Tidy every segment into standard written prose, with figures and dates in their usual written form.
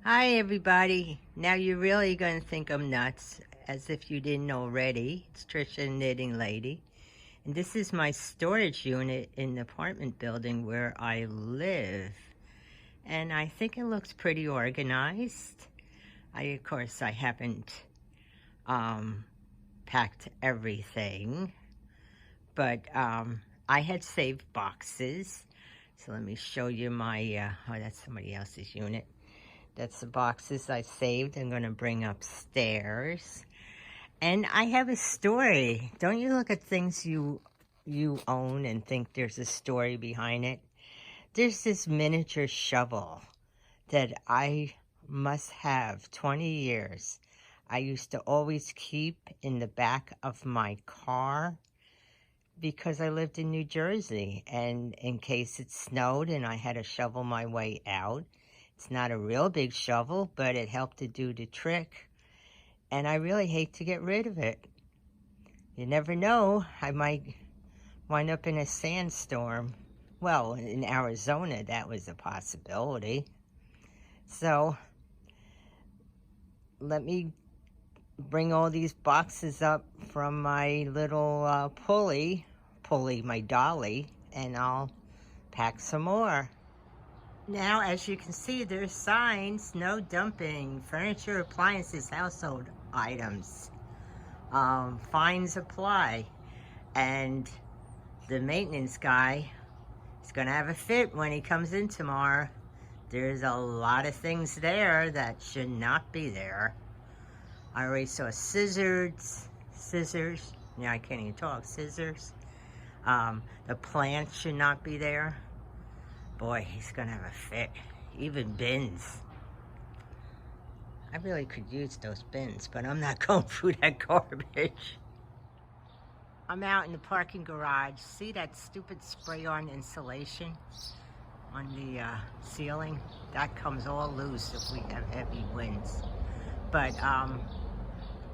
Hi everybody. Now you're really going to think I'm nuts, as if you didn't already. It's Trisha Knitting Lady. And this is my storage unit in the apartment building where I live. And I think it looks pretty organized. Of course, I haven't packed everything. But I had saved boxes. So let me show you my, oh, that's somebody else's unit. That's the boxes I saved. I'm going to bring upstairs. And I have a story. Don't you look at things you own and think there's a story behind it? There's this miniature shovel that I must have 20 years. I used to always keep in the back of my car because I lived in New Jersey. And in case it snowed and I had to shovel my way out, it's not a real big shovel, but it helped to do the trick. And I really hate to get rid of it. You never know, I might wind up in a sandstorm. Well, in Arizona, that was a possibility. So, let me bring all these boxes up from my little pulley, my dolly, and I'll pack some more. Now, as you can see, there's signs, no dumping, furniture, appliances, household items. Fines apply. And the maintenance guy is going to have a fit when he comes in tomorrow. There's a lot of things there that should not be there. I already saw scissors. Yeah, I can't even talk. Scissors. The plant should not be there. Boy, he's going to have a fit. Even bins. I really could use those bins, but I'm not going through that garbage. I'm out in the parking garage. See that stupid spray-on insulation on the ceiling? That comes all loose if we have heavy winds. But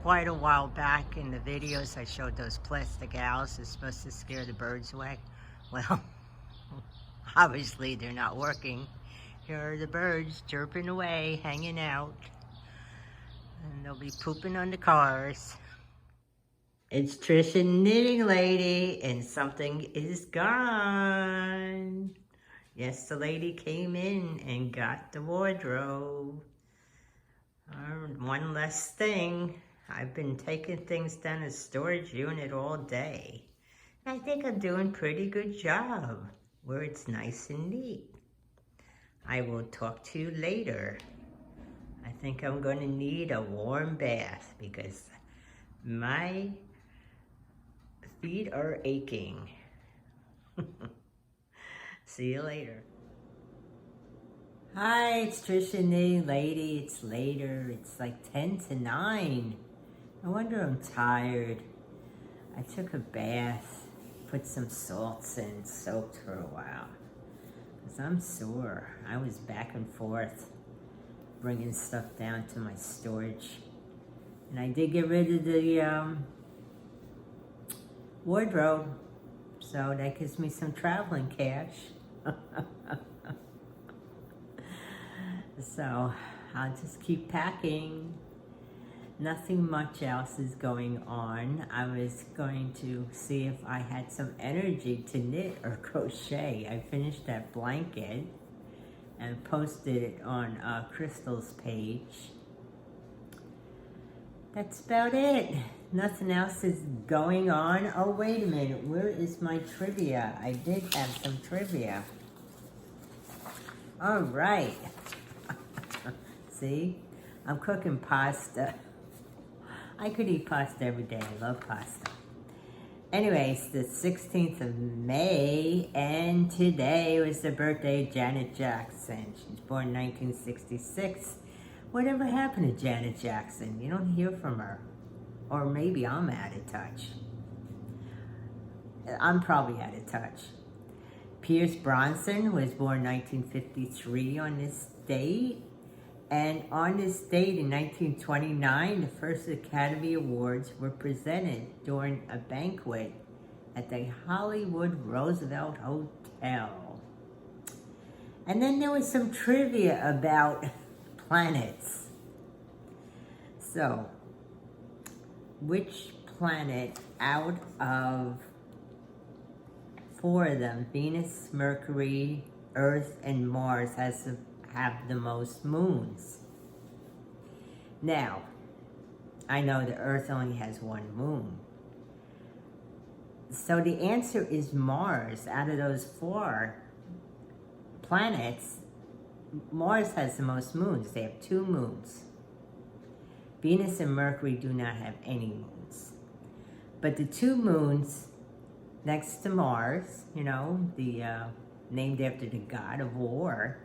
quite a while back in the videos, I showed those plastic owls that's supposed to scare the birds away. Well, obviously they're not working. Here are the birds chirping away, hanging out. And they'll be pooping on the cars. It's Trisha Knitting Lady, and something is gone. Yes, the lady came in and got the wardrobe. One less thing. I've been taking things down to storage unit all day. I think I'm doing a pretty good job where it's nice and neat. I will talk to you later. I think I'm going to need a warm bath because my feet are aching. See you later. Hi, it's Trisha Knitting Lady. It's later. It's like 10 to 9. No wonder I'm tired. I took a bath, put some salts in, soaked for a while. Because I'm sore. I was back and forth bringing stuff down to my storage. And I did get rid of the wardrobe. So that gives me some traveling cash. So I'll just keep packing. Nothing much else is going on. I was going to see if I had some energy to knit or crochet. I finished that blanket and posted it on Crystal's page. That's about it. Nothing else is going on. Oh, wait a minute. Where is my trivia? I did have some trivia. All right. See? I'm cooking pasta. I could eat pasta every day. I love pasta. Anyways, the 16th of May, and today was the birthday of Janet Jackson. She was born in 1966. Whatever happened to Janet Jackson? You don't hear from her. Or maybe I'm out of touch. I'm probably out of touch. Pierce Brosnan was born 1953 on this date. And on this date in 1929, the first Academy Awards were presented during a banquet at the Hollywood Roosevelt Hotel. And then there was some trivia about planets. So, which planet out of 4 of them, Venus, Mercury, Earth, and Mars, have the most moons? Now, I know the Earth only has 1 moon. So the answer is Mars. Out of those 4 planets, Mars has the most moons. They have 2 moons. Venus and Mercury do not have any moons. But the 2 moons next to Mars, you know, named after the god of war,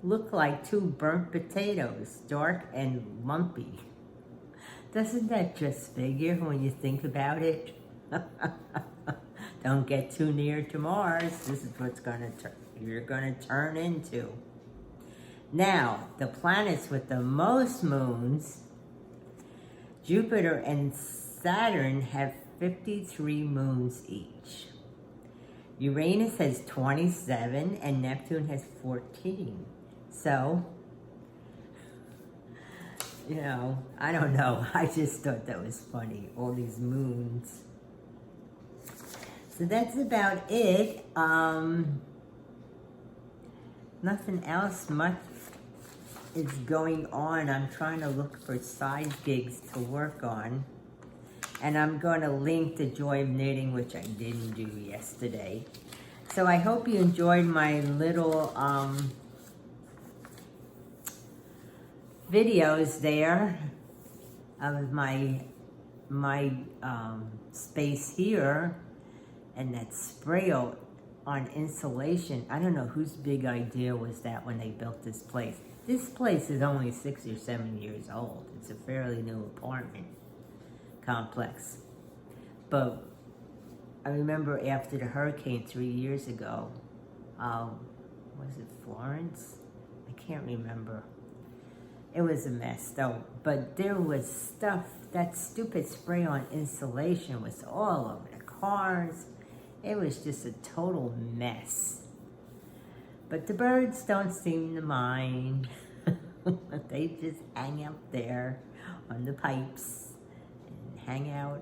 look like 2 burnt potatoes, dark and lumpy. Doesn't that just figure when you think about it? Don't get too near to Mars. This is what's you're gonna turn into. Now, the planets with the most moons, Jupiter and Saturn, have 53 moons each. Uranus has 27 and Neptune has 14. So, you know, I don't know. I just thought that was funny, all these moons. So that's about it. Nothing else much is going on. I'm trying to look for side gigs to work on. And I'm going to link to Joy of Knitting, which I didn't do yesterday. So I hope you enjoyed my little videos there of my space here, and that spray on insulation. I don't know whose big idea was that when they built this place. This place is only 6 or 7 years old. It's a fairly new apartment complex. But I remember after the hurricane 3 years ago, was it Florence? I can't remember. It was a mess though, but there was stuff, that stupid spray on insulation was all over the cars. It was just a total mess. But the birds don't seem to mind. They just hang out there on the pipes and hang out.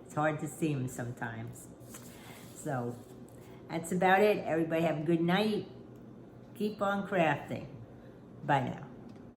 It's hard to see them sometimes. So that's about it. Everybody have a good night. Keep on crafting. Bye now.